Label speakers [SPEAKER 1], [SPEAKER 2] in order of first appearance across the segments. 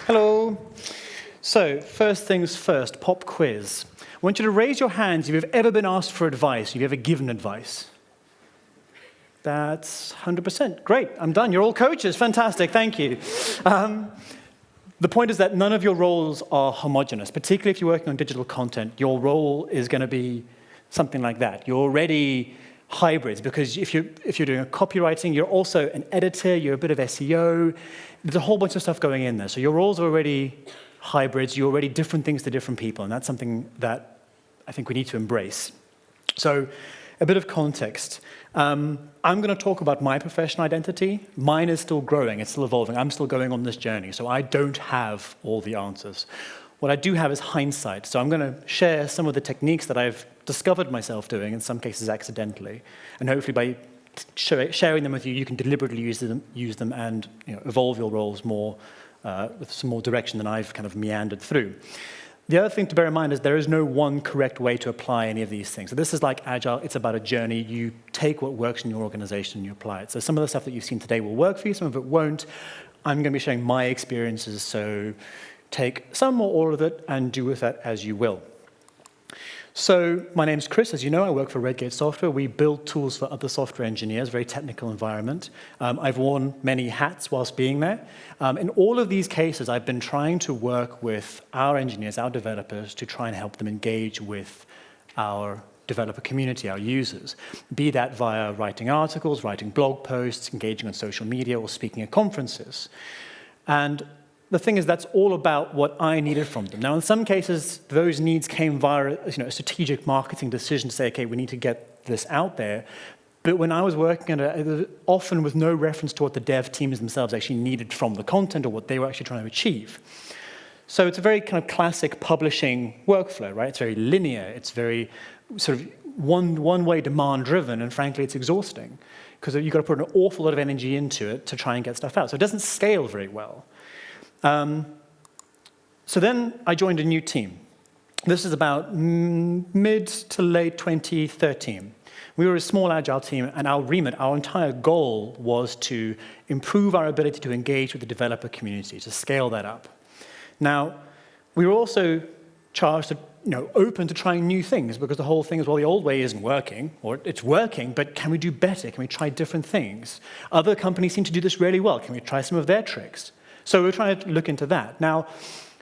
[SPEAKER 1] Hello. So, first things first, pop quiz. I want you to raise your hands if you've ever been asked for advice, if you've ever given advice. That's 100%. Great, I'm done. You're all coaches. Fantastic, thank you. The point is that none of your roles are homogeneous, particularly if you're working on digital content. Your role is going to be something like that. You're already hybrids, because if you're doing a copywriting, you're also an editor, you're a bit of SEO. There's a whole bunch of stuff going in there. So your roles are already hybrids, you're already different things to different people, and that's something that I think we need to embrace. So a bit of context. I'm going to talk about my professional identity. Mine is still growing, it's still evolving. I'm still going on this journey, so I don't have all the answers. What I do have is hindsight, so I'm going to share some of the techniques that I've discovered myself doing, in some cases accidentally, and hopefully by sharing them with you, you can deliberately use them and evolve your roles more with some more direction than I've kind of meandered through. The other thing to bear in mind is there is no one correct way to apply any of these things. So this is like Agile, it's about a journey. You take what works in your organization and you apply it. So some of the stuff that you've seen today will work for you, some of it won't. I'm going to be sharing my experiences, so take some or all of it and do with that as you will. So my name's Chris, as you know, I work for Redgate Software. We build tools for other software engineers, very technical environment. I've worn many hats whilst being there. In all of these cases, I've been trying to work with our engineers, our developers, to try and help them engage with our developer community, our users, be that via writing articles, writing blog posts, engaging on social media, or speaking at conferences. And the thing is, that's all about what I needed from them. Now, in some cases, those needs came via a strategic marketing decision to say, okay, we need to get this out there. But when I was working on it, often with no reference to what the dev teams themselves actually needed from the content or what they were actually trying to achieve. So it's a very kind of classic publishing workflow, right? It's very linear. It's very sort of one-way demand-driven, and frankly, it's exhausting because you've got to put an awful lot of energy into it to try and get stuff out. So it doesn't scale very well. So then I joined a new team. This is about mid to late 2013. We were a small Agile team, and our remit, our entire goal was to improve our ability to engage with the developer community, to scale that up. Now, we were also charged to, open to trying new things, because the whole thing is, well, the old way isn't working, or it's working, but can we do better? Can we try different things? Other companies seem to do this really well. Can we try some of their tricks? So we're trying to look into that. Now,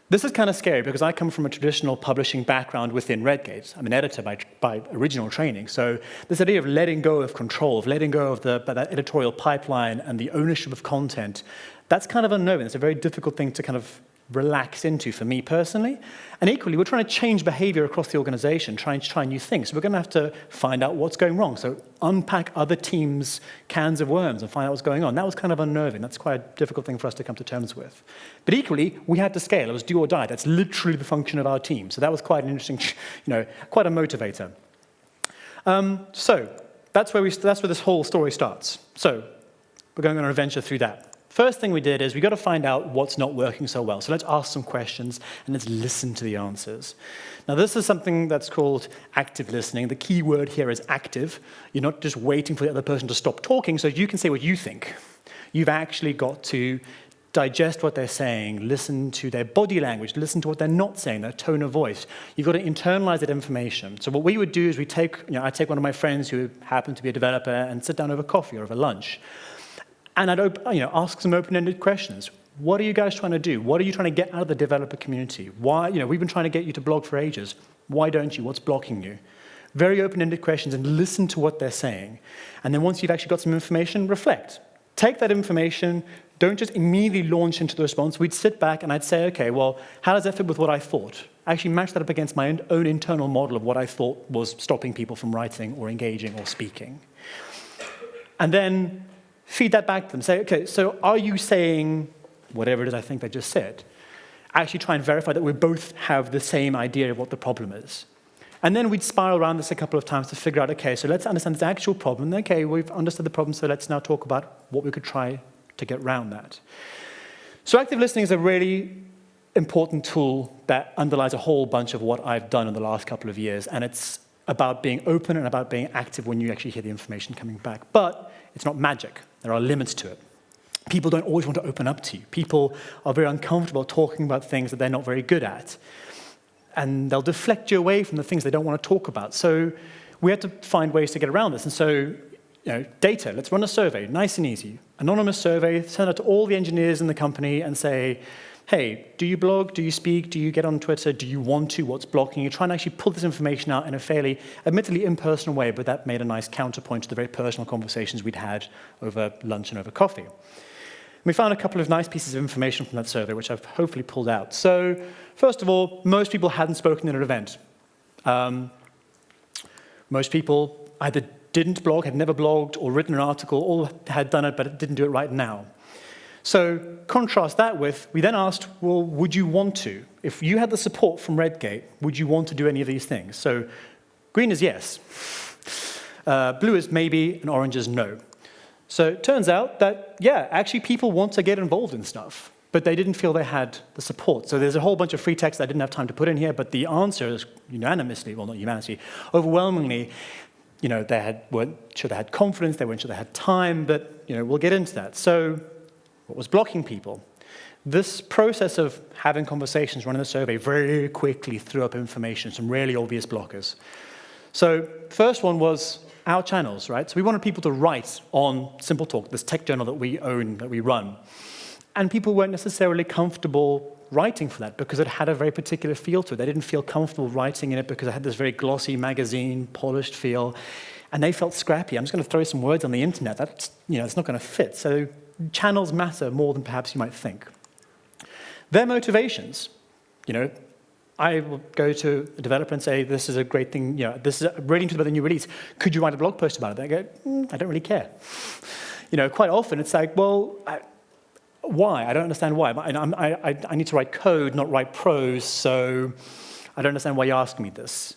[SPEAKER 1] this is kind of scary because I come from a traditional publishing background within Redgate. I'm an editor by original training. So this idea of letting go of control, of letting go of that editorial pipeline and the ownership of content, that's kind of unnerving. It's a very difficult thing to kind of relax into for me personally. And equally, we're trying to change behavior across the organization, trying to try new things. So we're going to have to find out what's going wrong. So unpack other teams' cans of worms and find out what's going on. That was kind of unnerving. That's quite a difficult thing for us to come to terms with. But equally, we had to scale. It was do or die. That's literally the function of our team. So that was quite an interesting, quite a motivator. So that's where this whole story starts. So we're going on an adventure through that. First thing we did is we got to find out what's not working so well. So let's ask some questions and let's listen to the answers. Now, this is something that's called active listening. The key word here is active. You're not just waiting for the other person to stop talking so you can say what you think. You've actually got to digest what they're saying, listen to their body language, listen to what they're not saying, their tone of voice. You've got to internalize that information. So what we would do is I take one of my friends who happened to be a developer and sit down over coffee or over lunch. And I'd ask some open-ended questions. What are you guys trying to do? What are you trying to get out of the developer community? Why, we've been trying to get you to blog for ages. Why don't you? What's blocking you? Very open-ended questions, and listen to what they're saying. And then once you've actually got some information, reflect. Take that information. Don't just immediately launch into the response. We'd sit back and I'd say, okay, well, how does that fit with what I thought? Actually match that up against my own internal model of what I thought was stopping people from writing or engaging or speaking. And then feed that back to them. Say, okay, so are you saying whatever it is I think they just said? Actually try and verify that we both have the same idea of what the problem is. And then we'd spiral around this a couple of times to figure out, okay, so let's understand the actual problem. Okay, we've understood the problem, so let's now talk about what we could try to get around that. So active listening is a really important tool that underlies a whole bunch of what I've done in the last couple of years, and it's about being open and about being active when you actually hear the information coming back. But it's not magic. There are limits to it. People don't always want to open up to you. People are very uncomfortable talking about things that they're not very good at. And they'll deflect you away from the things they don't want to talk about. So we had to find ways to get around this. And so, data, let's run a survey, nice and easy. Anonymous survey, send it to all the engineers in the company and say, hey, do you blog, do you speak, do you get on Twitter, do you want to, what's blocking you? Try and actually pull this information out in a fairly, admittedly impersonal way, but that made a nice counterpoint to the very personal conversations we'd had over lunch and over coffee. We found a couple of nice pieces of information from that survey, which I've hopefully pulled out. So, first of all, most people hadn't spoken at an event. Most people either didn't blog, had never blogged, or written an article, or had done it, but didn't do it right now. So, contrast that with, we then asked, well, would you want to? If you had the support from Redgate, would you want to do any of these things? So, green is yes. Blue is maybe, and orange is no. So it turns out that, yeah, actually people want to get involved in stuff, but they didn't feel they had the support. So there's a whole bunch of free text I didn't have time to put in here, but the answer is unanimously, well, not unanimously, overwhelmingly, they weren't sure they had confidence, they weren't sure they had time, but, we'll get into that. So what was blocking people? This process of having conversations, running the survey, very quickly threw up information, some really obvious blockers. So first one was our channels, right? So we wanted people to write on Simple Talk, this tech journal that we own, that we run. And people weren't necessarily comfortable writing for that because it had a very particular feel to it. They didn't feel comfortable writing in it because it had this very glossy magazine, polished feel. And they felt scrappy. I'm just going to throw some words on the internet. That's, it's not going to fit. So channels matter more than perhaps you might think. Their motivations, I will go to a developer and say, this is a great thing, this is really interesting about the new release. Could you write a blog post about it? They go, I don't really care. Quite often it's like, well, why? I don't understand why. I need to write code, not write prose, so I don't understand why you're asking me this.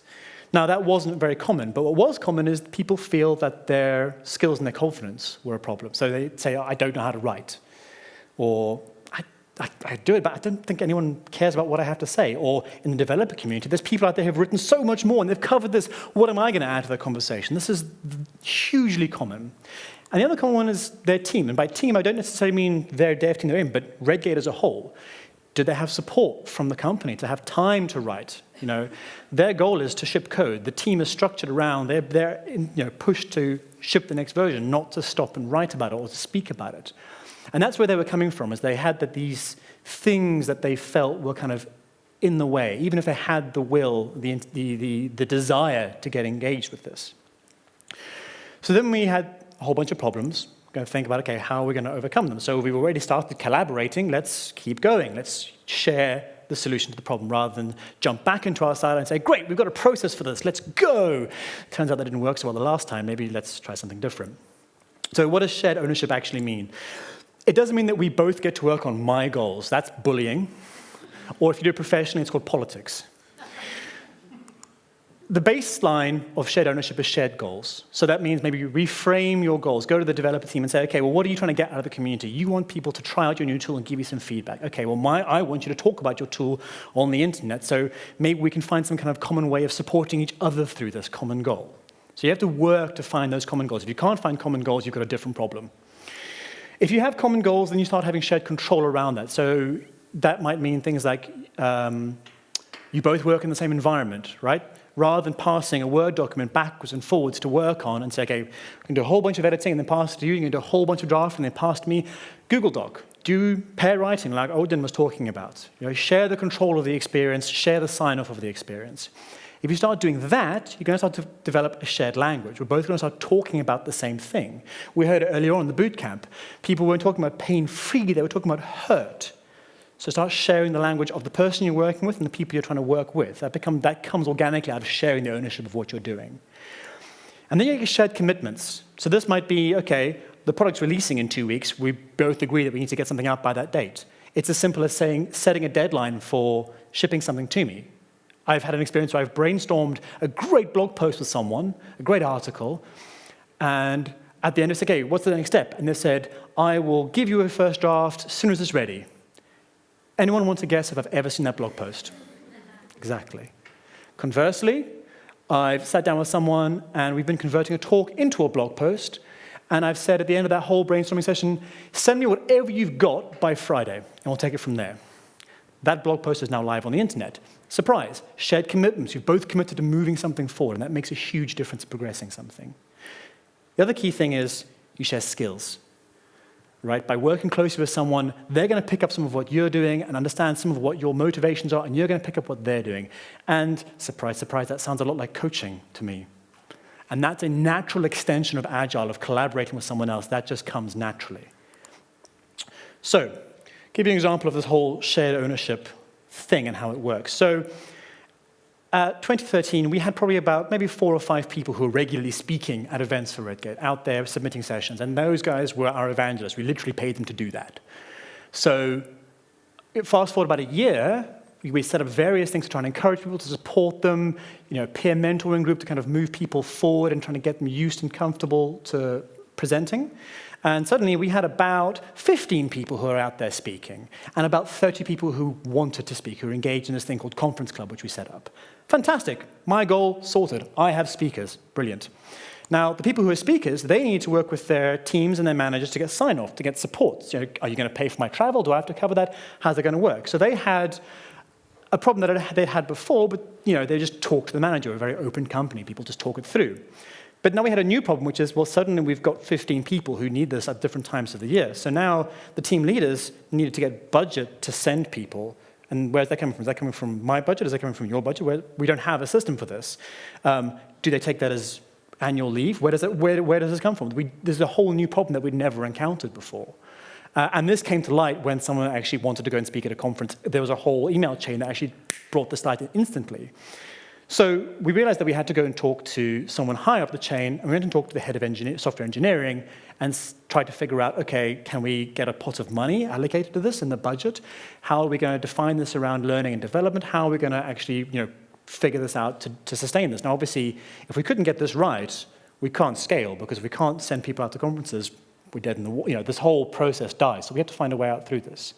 [SPEAKER 1] Now, that wasn't very common, but what was common is people feel that their skills and their confidence were a problem. So they say, I don't know how to write, or I do it, but I don't think anyone cares about what I have to say. Or in the developer community, there's people out there who have written so much more, and they've covered this. What am I going to add to the conversation? This is hugely common. And the other common one is their team. And by team, I don't necessarily mean their dev team they're in, but Redgate as a whole. Do they have support from the company to have time to write? Their goal is to ship code. The team is structured around. They're pushed to ship the next version, not to stop and write about it or to speak about it. And that's where they were coming from, is they had these things that they felt were kind of in the way, even if they had the will, the desire to get engaged with this. So then we had a whole bunch of problems. We're going to think about, okay, how are we going to overcome them? So we've already started collaborating. Let's keep going. Let's share the solution to the problem rather than jump back into our silo and say, great, we've got a process for this. Let's go. Turns out that didn't work so well the last time. Maybe let's try something different. So what does shared ownership actually mean? It doesn't mean that we both get to work on my goals. That's bullying. Or if you do it professionally, it's called politics. The baseline of shared ownership is shared goals. So that means maybe you reframe your goals. Go to the developer team and say, okay, well, what are you trying to get out of the community? You want people to try out your new tool and give you some feedback. Okay, well, I want you to talk about your tool on the internet. So maybe we can find some kind of common way of supporting each other through this common goal. So you have to work to find those common goals. If you can't find common goals, you've got a different problem. If you have common goals, then you start having shared control around that. So that might mean things like you both work in the same environment, right? Rather than passing a Word document backwards and forwards to work on and say, okay, we can do a whole bunch of editing and then pass it to you, you can do a whole bunch of drafting and then pass to me, Google Doc. Do pair writing like Odin was talking about. Share the control of the experience, share the sign-off of the experience. If you start doing that, you're going to start to develop a shared language. We're both going to start talking about the same thing. We heard it earlier on in the boot camp. People weren't talking about pain-free, they were talking about hurt. So start sharing the language of the person you're working with and the people you're trying to work with. That comes organically out of sharing the ownership of what you're doing. And then you get shared commitments. So this might be, okay, the product's releasing in 2 weeks. We both agree that we need to get something out by that date. It's as simple as setting a deadline for shipping something to me. I've had an experience where I've brainstormed a great blog post with someone, a great article, and at the end it's okay, what's the next step? And they said, I will give you a first draft as soon as it's ready. Anyone want to guess if I've ever seen that blog post? Exactly. Conversely, I've sat down with someone and we've been converting a talk into a blog post, And I've said at the end of that whole brainstorming session, send me whatever you've got by Friday, and we'll take it from there. That blog post is now live on the internet. Surprise, shared commitments. You've both committed to moving something forward, and that makes a huge difference in progressing something. The other key thing is you share skills, right? By working closely with someone, they're going to pick up some of what you're doing and understand some of what your motivations are, and you're going to pick up what they're doing. And surprise, surprise, that sounds a lot like coaching to me. And that's a natural extension of Agile, of collaborating with someone else. That just comes naturally. So, give you an example of this whole shared ownership thing and how it works. So, 2013, we had probably about maybe 4 or 5 people who were regularly speaking at events for Redgate, out there submitting sessions. And those guys were our evangelists. We literally paid them to do that. So, fast forward about a year, we set up various things to try and encourage people, to support them, peer mentoring group to kind of move people forward and trying to get them used and comfortable to presenting. And suddenly we had about 15 people who are out there speaking and about 30 people who wanted to speak, who were engaged in this thing called Conference Club, which we set up. Fantastic. My goal sorted. I have speakers. Brilliant. Now, the people who are speakers, they need to work with their teams and their managers to get sign-off, to get support. So, are you going to pay for my travel? Do I have to cover that? How's it going to work? So they had a problem that they'd had before, but they just talked to the manager. We're a very open company. People just talk it through. But now we had a new problem, which is, well, suddenly we've got 15 people who need this at different times of the year. So now the team leaders needed to get budget to send people. And where's that coming from? Is that coming from my budget? Is that coming from your budget? We don't have a system for this. Do they take that as annual leave? Where does this come from? There's a whole new problem that we'd never encountered before. And this came to light when someone actually wanted to go and speak at a conference. There was a whole email chain that actually brought this light instantly. So we realized that we had to go and talk to someone high up the chain, and we went and talked to the head of software engineering and tried to figure out, okay, can we get a pot of money allocated to this in the budget? How are we going to define this around learning and development? How are we going to actually figure this out to sustain this? Now, obviously, if we couldn't get this right, we can't scale, because if we can't send people out to conferences, we're dead in the water. This whole process dies. So we have to find a way out through this.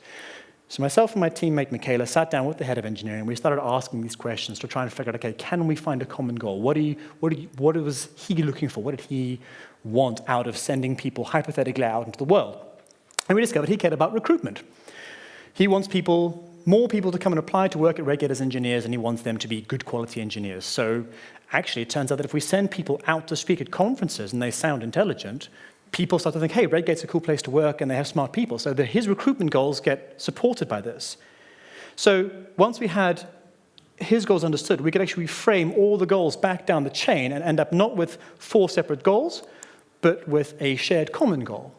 [SPEAKER 1] So myself and my teammate, Michaela, sat down with the head of engineering, and we started asking these questions to try and figure out, okay, can we find a common goal? What was he looking for? What did he want out of sending people hypothetically out into the world? And we discovered he cared about recruitment. He wants more people to come and apply to work at Redgate as engineers, and he wants them to be good quality engineers. So actually, it turns out that if we send people out to speak at conferences and they sound intelligent, people start to think, hey, Redgate's a cool place to work and they have smart people. So his recruitment goals get supported by this. So once we had his goals understood, we could actually frame all the goals back down the chain and end up not with 4 separate goals, but with a shared common goal.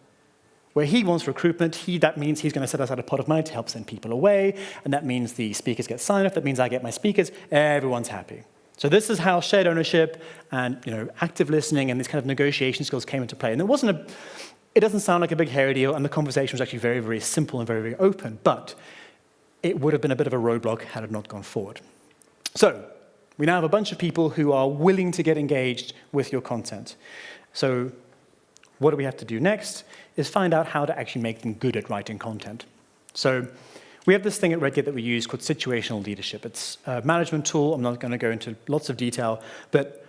[SPEAKER 1] Where he wants recruitment, that means he's going to set aside a pot of money to help send people away, and that means the speakers get sign-off, that means I get my speakers, everyone's happy. So this is how shared ownership and active listening and these kind of negotiation skills came into play. And it doesn't sound like a big hairy deal, and the conversation was actually very, very simple and very, very open, but it would have been a bit of a roadblock had it not gone forward. So we now have a bunch of people who are willing to get engaged with your content. So what do we have to do next is find out how to actually make them good at writing content. So we have this thing at Redgate that we use called situational leadership. It's a management tool. I'm not going to go into lots of detail, but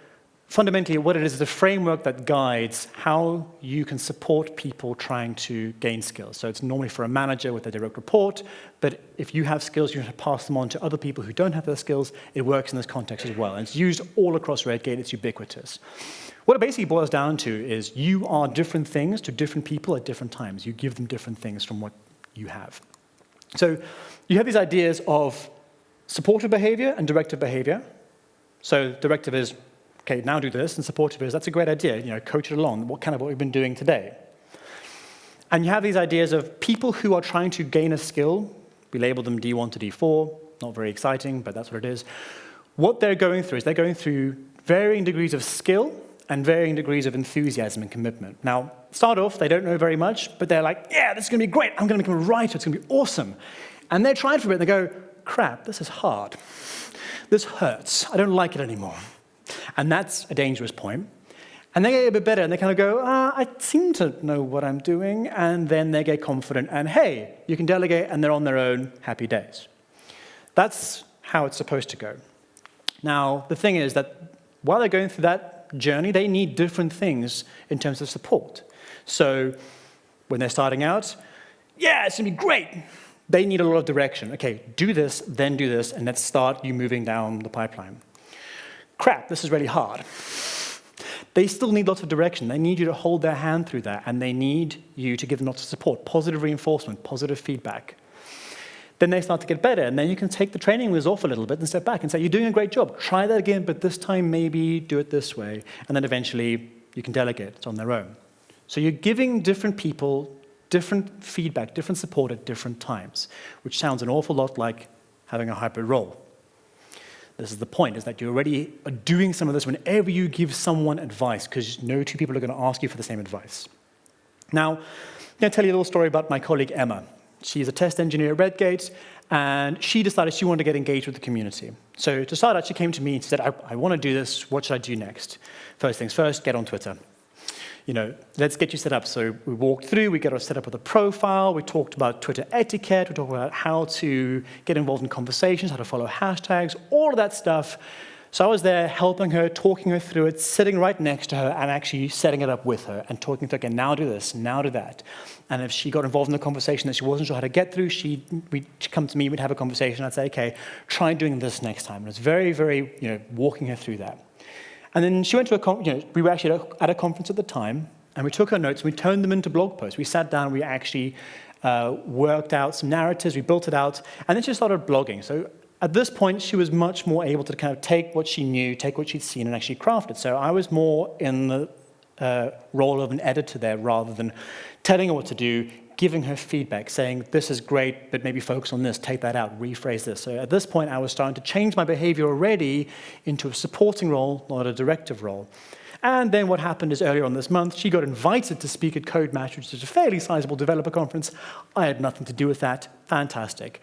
[SPEAKER 1] fundamentally what it is a framework that guides how you can support people trying to gain skills. So it's normally for a manager with a direct report, but if you have skills, you have to pass them on to other people who don't have those skills. It works in this context as well. And it's used all across Redgate. It's ubiquitous. What it basically boils down to is you are different things to different people at different times. You give them different things from what you have. So you have these ideas of supportive behavior and directive behavior. So directive is, okay, now do this, and supportive is, that's a great idea, coach it along, what we've been doing today. And you have these ideas of people who are trying to gain a skill. We label them D1 to D4, not very exciting, but that's what it is. What they're going through is they're going through varying degrees of skill and varying degrees of enthusiasm and commitment. Now, start off, they don't know very much, but they're like, yeah, this is going to be great. I'm going to become a writer. It's going to be awesome. And they try it for a bit, and they go, crap, this is hard. This hurts. I don't like it anymore. And that's a dangerous point. And they get a bit better, and they kind of go, I seem to know what I'm doing. And then they get confident, and hey, you can delegate, and they're on their own, happy days. That's how it's supposed to go. Now, the thing is that while they're going through that journey, they need different things in terms of support. So when they're starting out, yeah, it's going to be great. They need a lot of direction. Okay, do this, then do this, and let's start you moving down the pipeline. Crap, this is really hard. They still need lots of direction. They need you to hold their hand through that, and they need you to give them lots of support, positive reinforcement, positive feedback. Then they start to get better, and then you can take the training wheels off a little bit and step back and say, you're doing a great job. Try that again, but this time maybe do it this way. And then eventually you can delegate. It's on their own. So you're giving different people different feedback, different support at different times, which sounds an awful lot like having a hybrid role. This is the point, is that you already are doing some of this whenever you give someone advice, because no two people are going to ask you for the same advice. Now, I'm going to tell you a little story about my colleague Emma. She's a test engineer at Redgate, and she decided she wanted to get engaged with the community. So to start out, she came to me and said, I want to do this. What should I do next? First things first, get on Twitter. Let's get you set up. So we walked through, we got us set up with a profile, we talked about Twitter etiquette, we talked about how to get involved in conversations, how to follow hashtags, all of that stuff. So I was there helping her, talking her through it, sitting right next to her and actually setting it up with her and talking to her, okay, now do this, now do that. And if she got involved in the conversation that she wasn't sure how to get through, she'd come to me, we'd have a conversation, I'd say, okay, try doing this next time. And it's very, very, walking her through that. And then she went to we were actually at a conference at the time, and we took her notes, and we turned them into blog posts. We sat down, we actually worked out some narratives, we built it out, and then she started blogging. So at this point, she was much more able to kind of take what she knew, take what she'd seen, and actually craft it. So I was more in the role of an editor there, rather than telling her what to do, giving her feedback, saying, this is great, but maybe focus on this, take that out, rephrase this. So at this point, I was starting to change my behavior already into a supporting role, not a directive role. And then what happened is earlier on this month, she got invited to speak at CodeMatch, which is a fairly sizable developer conference. I had nothing to do with that. Fantastic.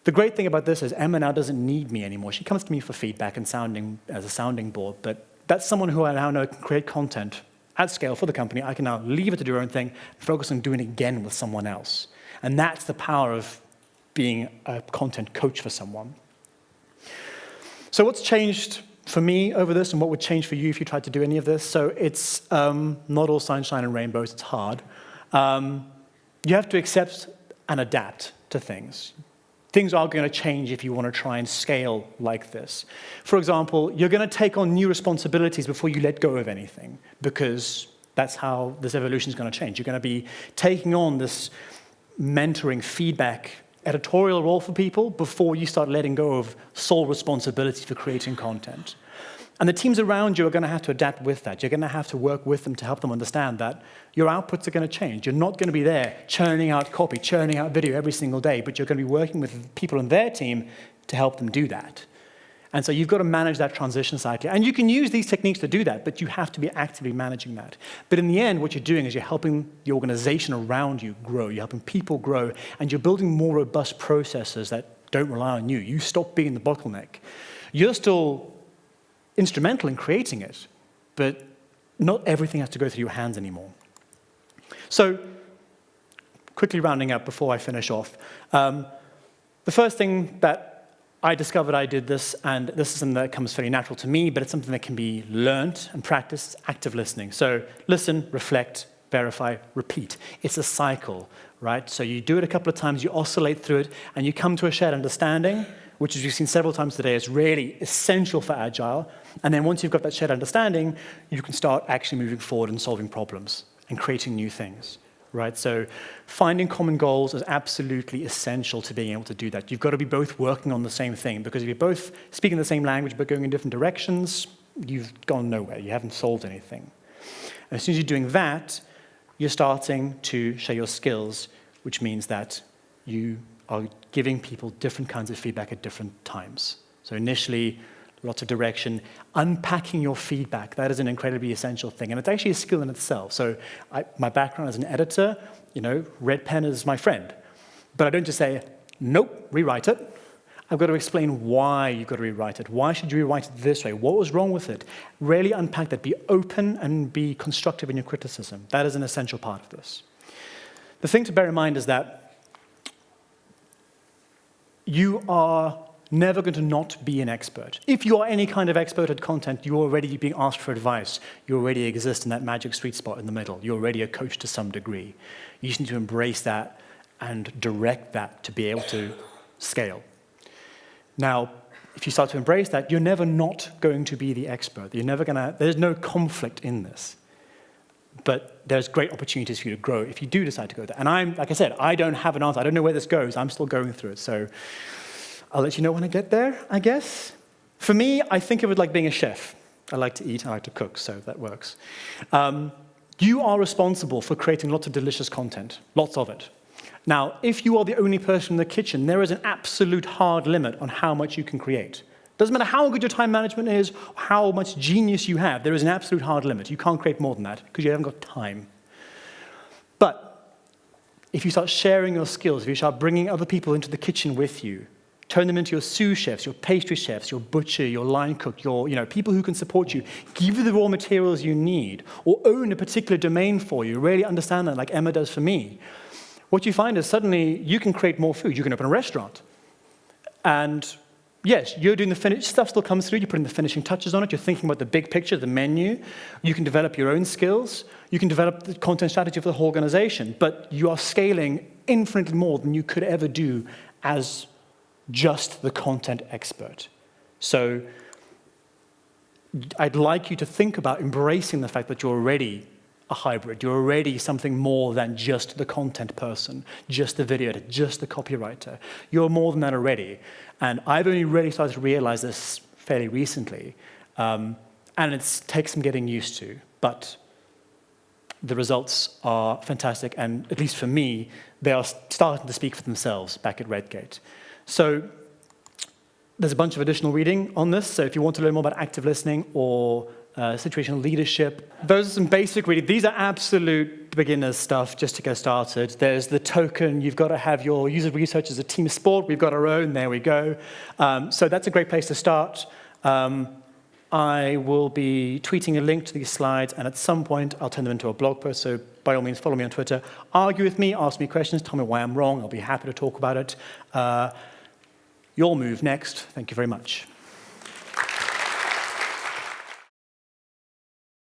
[SPEAKER 1] The great thing about this is Emma now doesn't need me anymore. She comes to me for feedback and as a sounding board, but that's someone who I now know can create content at scale for the company. I can now leave her to do her own thing and focus on doing it again with someone else. And that's the power of being a content coach for someone. So what's changed for me over this, and what would change for you if you tried to do any of this? So it's not all sunshine and rainbows. It's hard. You have to accept and adapt to things. Things are going to change if you want to try and scale like this. For example, you're going to take on new responsibilities before you let go of anything, because that's how this evolution is going to change. You're going to be taking on this mentoring, feedback, editorial role for people before you start letting go of sole responsibility for creating content. And the teams around you are going to have to adapt with that. You're going to have to work with them to help them understand that your outputs are going to change. You're not going to be there churning out copy, churning out video every single day, but you're going to be working with people on their team to help them do that. And so you've got to manage that transition cycle. And you can use these techniques to do that, but you have to be actively managing that. But in the end, what you're doing is you're helping the organization around you grow. You're helping people grow, and you're building more robust processes that don't rely on you. You stop being the bottleneck. You're still instrumental in creating it, but not everything has to go through your hands anymore. So, quickly rounding up before I finish off, the first thing that I discovered I did this, and this is something that comes fairly natural to me, but it's something that can be learned and practiced, active listening. So listen, reflect, verify, repeat. It's a cycle, right? So you do it a couple of times, you oscillate through it, and you come to a shared understanding, which, as you've seen several times today, is really essential for Agile. And then once you've got that shared understanding, you can start actually moving forward and solving problems and creating new things. Right? So finding common goals is absolutely essential to being able to do that. You've got to be both working on the same thing, because if you're both speaking the same language but going in different directions, you've gone nowhere. You haven't solved anything. And as soon as you're doing that, you're starting to share your skills, which means that you are giving people different kinds of feedback at different times. So initially, lots of direction. Unpacking your feedback, that is an incredibly essential thing. And it's actually a skill in itself. So my background as an editor, red pen is my friend. But I don't just say, nope, rewrite it. I've got to explain why you've got to rewrite it. Why should you rewrite it this way? What was wrong with it? Really unpack that. Be open and be constructive in your criticism. That is an essential part of this. The thing to bear in mind is that you are Never going to not be an expert. If you are any kind of expert at content, you're already being asked for advice. You already exist in that magic sweet spot in the middle. You're already a coach to some degree. You just need to embrace that and direct that to be able to scale. Now, if you start to embrace that, you're never not going to be the expert. There's no conflict in this. But there's great opportunities for you to grow if you do decide to go there. And like I said, I don't have an answer. I don't know where this goes. I'm still going through it. So I'll let you know when I get there, I guess. For me, I think of it like being a chef. I like to eat, I like to cook, so that works. You are responsible for creating lots of delicious content, lots of it. Now, if you are the only person in the kitchen, there is an absolute hard limit on how much you can create. Doesn't matter how good your time management is, how much genius you have, there is an absolute hard limit. You can't create more than that because you haven't got time. But if you start sharing your skills, if you start bringing other people into the kitchen with you, turn them into your sous chefs, your pastry chefs, your butcher, your line cook, your people who can support you, give you the raw materials you need, or own a particular domain for you, really understand that like Emma does for me. What you find is suddenly you can create more food. You can open a restaurant. And yes, you're doing the finished stuff still comes through. You're putting the finishing touches on it. You're thinking about the big picture, the menu. You can develop your own skills. You can develop the content strategy for the whole organization. But you are scaling infinitely more than you could ever do as just the content expert. So I'd like you to think about embracing the fact that you're already a hybrid. You're already something more than just the content person, just the video editor, just the copywriter. You're more than that already. And I've only really started to realize this fairly recently. And it takes some getting used to. But the results are fantastic. And at least for me, they are starting to speak for themselves back at Redgate. So there's a bunch of additional reading on this. So if you want to learn more about active listening or situational leadership, those are some basic reading. These are absolute beginner stuff just to get started. There's the token. You've got to have your user research as a team sport. We've got our own. There we go. So that's a great place to start. I will be tweeting a link to these slides, and at some point, I'll turn them into a blog post. So by all means, follow me on Twitter. Argue with me. Ask me questions. Tell me why I'm wrong. I'll be happy to talk about it. Your move next. Thank you very much.